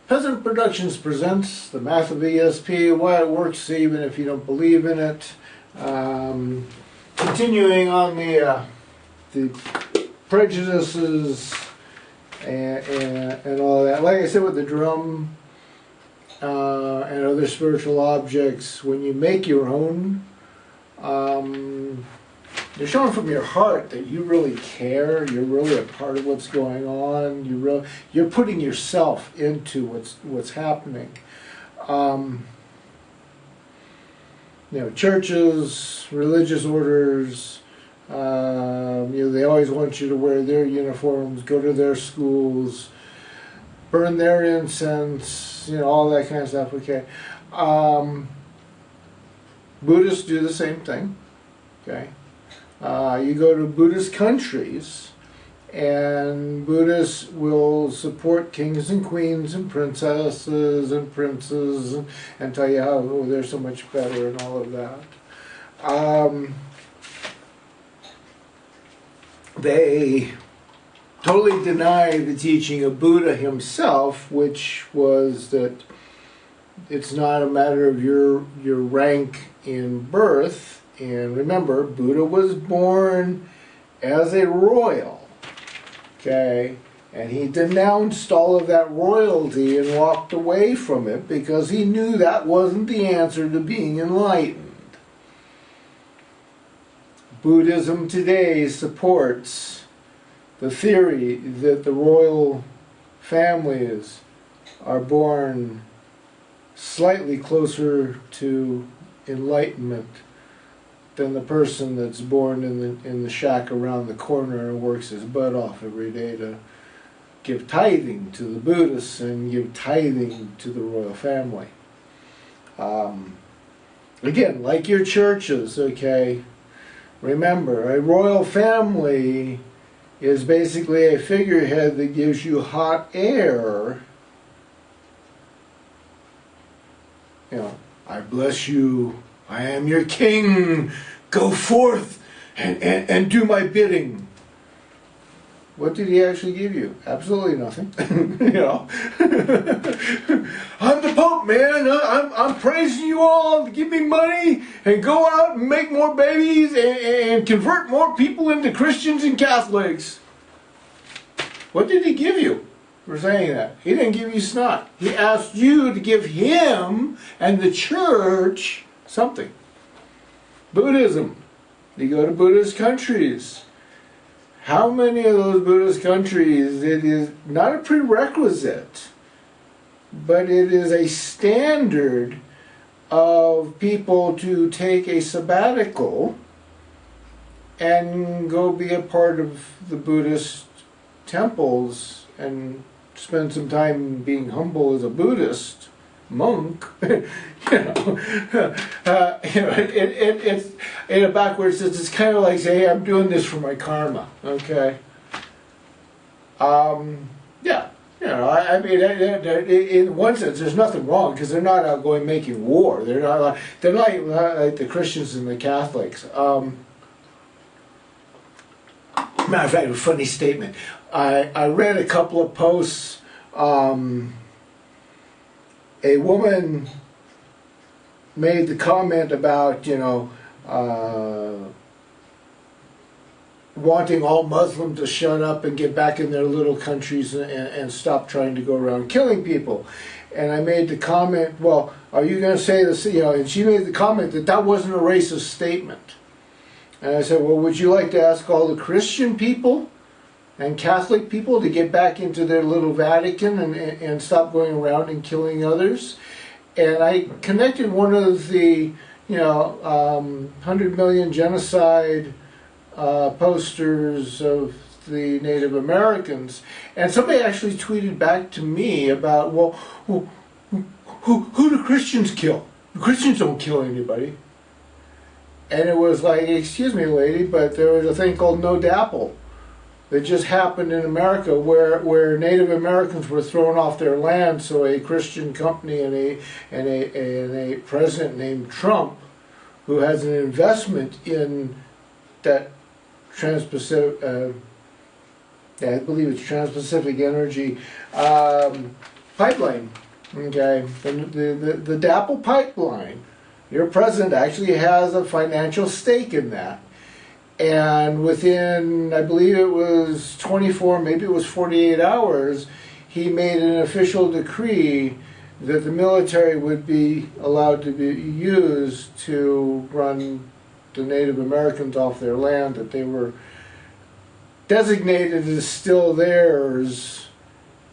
Peasant Productions presents the math of ESP, why it works even if you don't believe in it. Continuing on the prejudices and all that. Like I said with the drum and other spiritual objects, when you make your own, you're showing from your heart that you really care. You're really a part of what's going on. You're putting yourself into what's happening. Churches, religious orders, they always want you to wear their uniforms, go to their schools, burn their incense, all that kind of stuff. Okay. Buddhists do the same thing. Okay. You go to Buddhist countries, and Buddhists will support kings and queens and princesses and princes and tell you how they're so much better and all of that. They totally deny the teaching of Buddha himself, which was that it's not a matter of your rank in birth. And remember, Buddha was born as a royal, okay? And he denounced all of that royalty and walked away from it because he knew that wasn't the answer to being enlightened. Buddhism today supports the theory that the royal families are born slightly closer to enlightenment than the person that's born in the shack around the corner and works his butt off every day to give tithing to the Buddhists and give tithing to the royal family. Again, like your churches, okay, remember, a royal family is basically a figurehead that gives you hot air. I bless you, I am your king, go forth and do my bidding. What did he actually give you? Absolutely nothing. I'm the Pope, man. I'm praising you all to give me money and go out and make more babies and convert more people into Christians and Catholics. What did he give you for saying that? He didn't give you snot. He asked you to give him and the church something. Buddhism. You go to Buddhist countries. How many of those Buddhist countries, it is not a prerequisite, but it is a standard of people to take a sabbatical and go be a part of the Buddhist temples and spend some time being humble as a Buddhist monk. It's in a backwards sense. It's kind of like saying, hey, I'm doing this for my karma. Okay. I mean, in one sense, there's nothing wrong because they're not out going making war. They're not like the Christians and the Catholics. Matter of fact, a funny statement. I read a couple of posts. A woman made the comment about, wanting all Muslims to shut up and get back in their little countries and stop trying to go around killing people. And I made the comment, well, are you going to say this? And she made the comment that wasn't a racist statement. And I said, well, would you like to ask all the Christian people and Catholic people to get back into their little Vatican and stop going around and killing others? And I connected one of the 100 million genocide posters of the Native Americans, and somebody actually tweeted back to me about, well, who do Christians kill? The Christians don't kill anybody. And it was like, excuse me, lady, but there was a thing called No Dapple that just happened in America where Native Americans were thrown off their land, so a Christian company and a president named Trump, who has an investment in that Trans-Pacific, I believe it's Trans-Pacific Energy, pipeline. Okay, the DAPL pipeline. Your president actually has a financial stake in that. And within, I believe it was 24, maybe it was 48 hours, he made an official decree that the military would be allowed to be used to run the Native Americans off their land, that they were designated as still theirs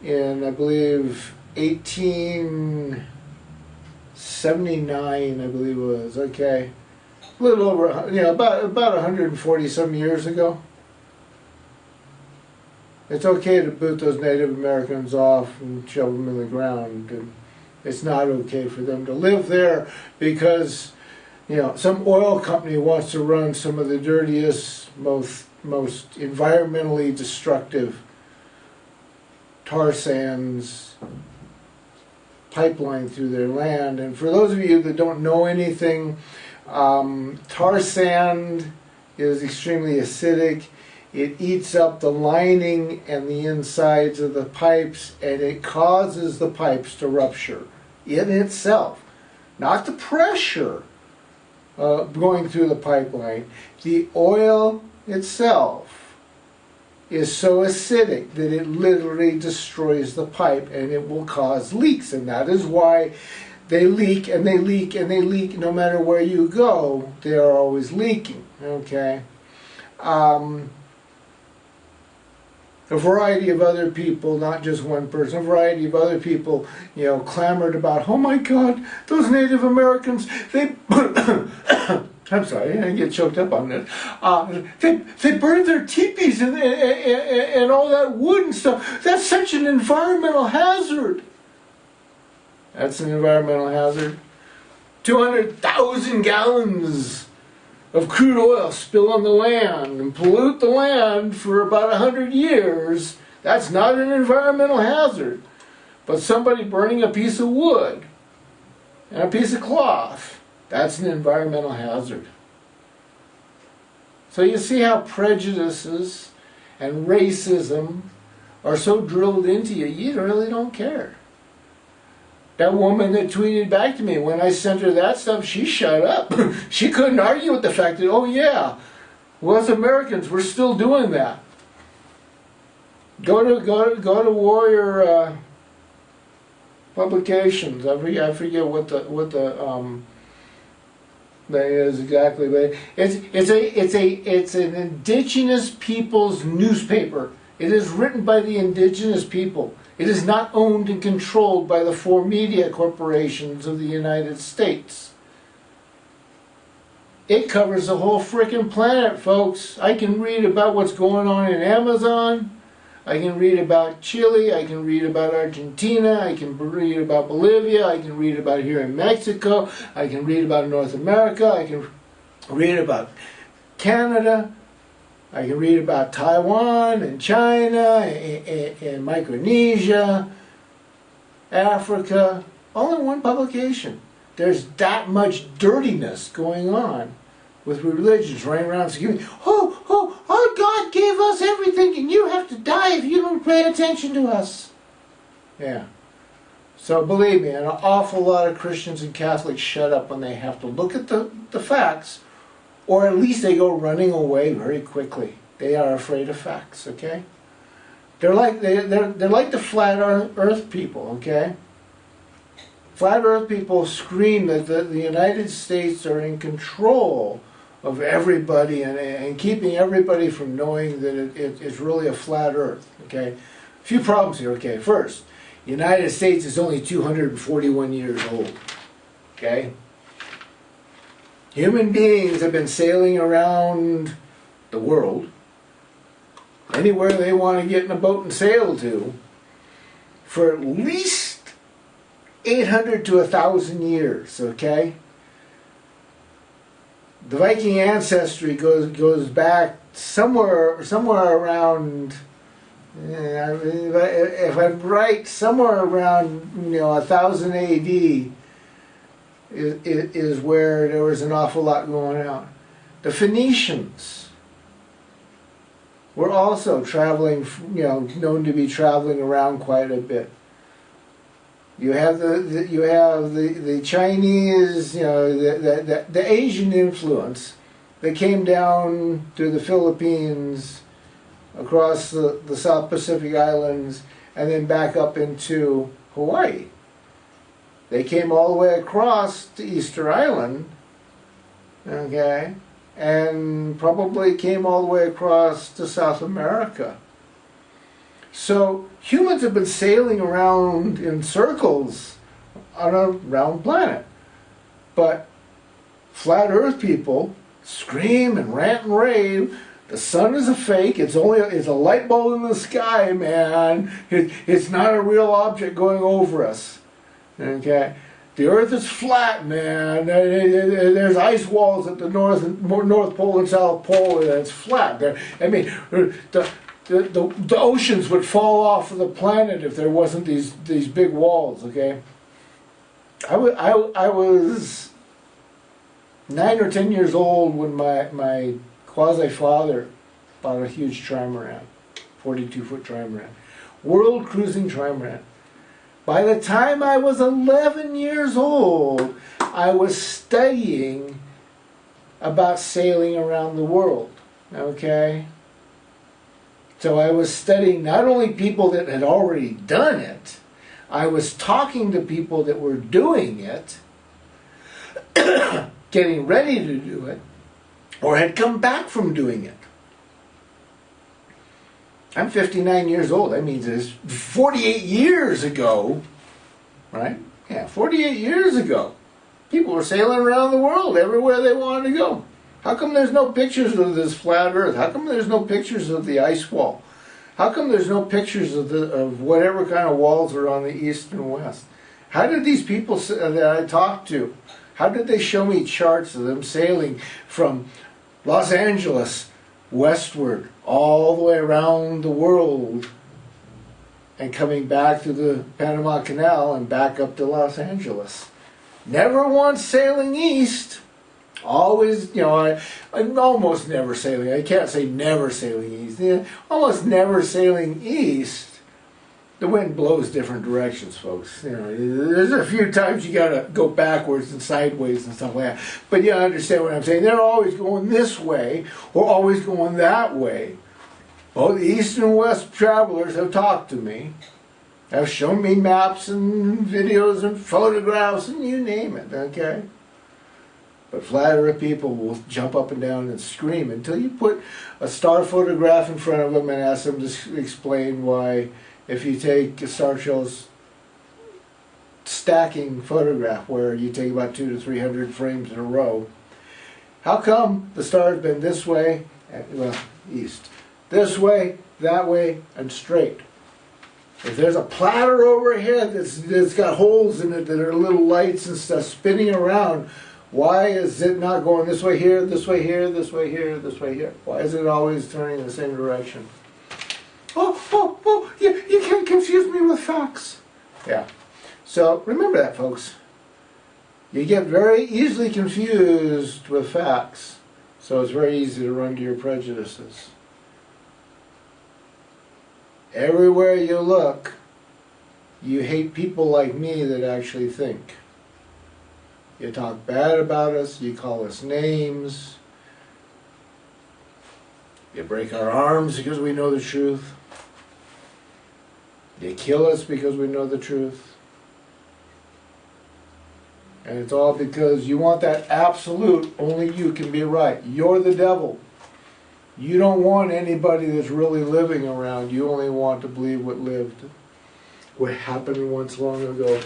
in, I believe, 1879, I believe it was. Okay, a little over, about 140 some years ago. It's okay to boot those Native Americans off and shove them in the ground. And it's not okay for them to live there because, some oil company wants to run some of the dirtiest, most environmentally destructive tar sands pipeline through their land. And for those of you that don't know anything, tar sand is extremely acidic. It eats up the lining and the insides of the pipes, and it causes the pipes to rupture in itself. Not the pressure going through the pipeline. The oil itself is so acidic that it literally destroys the pipe, and it will cause leaks. And that is why they leak and they leak and they leak. No matter where you go, they are always leaking. Okay. A variety of other people, not just one person, a variety of other people, clamored about, oh my God, those Native Americans, they, I'm sorry, I get choked up on this. They burned their teepees and all that wood and stuff. That's such an environmental hazard. That's an environmental hazard. 200,000 gallons of crude oil spill on the land and pollute the land for about 100 years. That's not an environmental hazard. But somebody burning a piece of wood and a piece of cloth, that's an environmental hazard. So you see how prejudices and racism are so drilled into you, you really don't care. That woman that tweeted back to me, when I sent her that stuff, she shut up. She couldn't argue with the fact that, oh yeah, well, as Americans, we're still doing that. Go to Warrior Publications. I forget what the that is exactly, but it's an indigenous people's newspaper. It is written by the indigenous people. It is not owned and controlled by the four media corporations of the United States. It covers the whole frickin' planet, folks. I can read about what's going on in Amazon. I can read about Chile. I can read about Argentina. I can read about Bolivia. I can read about here in Mexico. I can read about North America. I can read about Canada. I can read about Taiwan and China and Micronesia, Africa, all in one publication. There's that much dirtiness going on with religions running around screaming, oh, our God gave us everything and you have to die if you don't pay attention to us. Yeah. So believe me, an awful lot of Christians and Catholics shut up when they have to look at the facts, or at least they go running away very quickly. They are afraid of facts, okay? They're like the flat earth people, okay? Flat earth people scream that the United States are in control of everybody and keeping everybody from knowing that it's really a flat earth, okay? A few problems here, okay? First, the United States is only 241 years old, okay? Human beings have been sailing around the world, anywhere they want to get in a boat and sail to, for at least 800 to 1,000 years, okay? The Viking ancestry goes back somewhere around, if I'm right, somewhere around 1000 AD is where there was an awful lot going on. The Phoenicians were also traveling, known to be traveling around quite a bit. You have the Chinese, you know, the Asian influence that came down to the Philippines, across the South Pacific Islands, and then back up into Hawaii. They came all the way across to Easter Island, okay, and probably came all the way across to South America. So humans have been sailing around in circles on a round planet. But flat earth people scream and rant and rave, the sun is a fake, it's a light bulb in the sky, man. It's not a real object going over us. Okay? The earth is flat, man. There's ice walls at the North Pole and South Pole, and it's flat. I mean, the oceans would fall off of the planet if there wasn't these big walls, okay? I was 9 or 10 years old when my quasi-father bought a huge trimaran, 42-foot trimaran, world cruising trimaran. By the time I was 11 years old, I was studying about sailing around the world, okay? So I was studying not only people that had already done it, I was talking to people that were doing it, getting ready to do it, or had come back from doing it. I'm 59 years old. That means it's 48 years ago, right? Yeah, 48 years ago. People were sailing around the world everywhere they wanted to go. How come there's no pictures of this flat earth? How come there's no pictures of the ice wall? How come there's no pictures of whatever kind of walls are on the east and west? How did these people that I talked to, how did they show me charts of them sailing from Los Angeles westward all the way around the world and coming back through the Panama Canal and back up to Los Angeles? Never once sailing east. Always, you know, I'm almost never sailing. I can't say never sailing east. Yeah, almost never sailing east. The wind blows different directions, folks. You know, there's a few times you gotta go backwards and sideways and stuff like that. But you understand what I'm saying. They're always going this way or always going that way. Both east and west travelers have talked to me, have shown me maps and videos and photographs and you name it, okay? But flat earth people will jump up and down and scream until you put a star photograph in front of them and ask them to explain why, if you take a star show's stacking photograph where you take about 200 to 300 frames in a row, how come the star's been this way, well, east, this way, that way, and straight? If there's a platter overhead that's got holes in it that are little lights and stuff spinning around, why is it not going this way here, this way here, this way here, this way here? Why is it always turning in the same direction? You can't confuse me with facts. Yeah. So remember that, folks. You get very easily confused with facts. So it's very easy to run to your prejudices. Everywhere you look, you hate people like me that actually think. You talk bad about us, you call us names, you break our arms because we know the truth, you kill us because we know the truth, and it's all because you want that absolute, only you can be right. You're the devil. You don't want anybody that's really living around. You only want to believe what happened once long ago.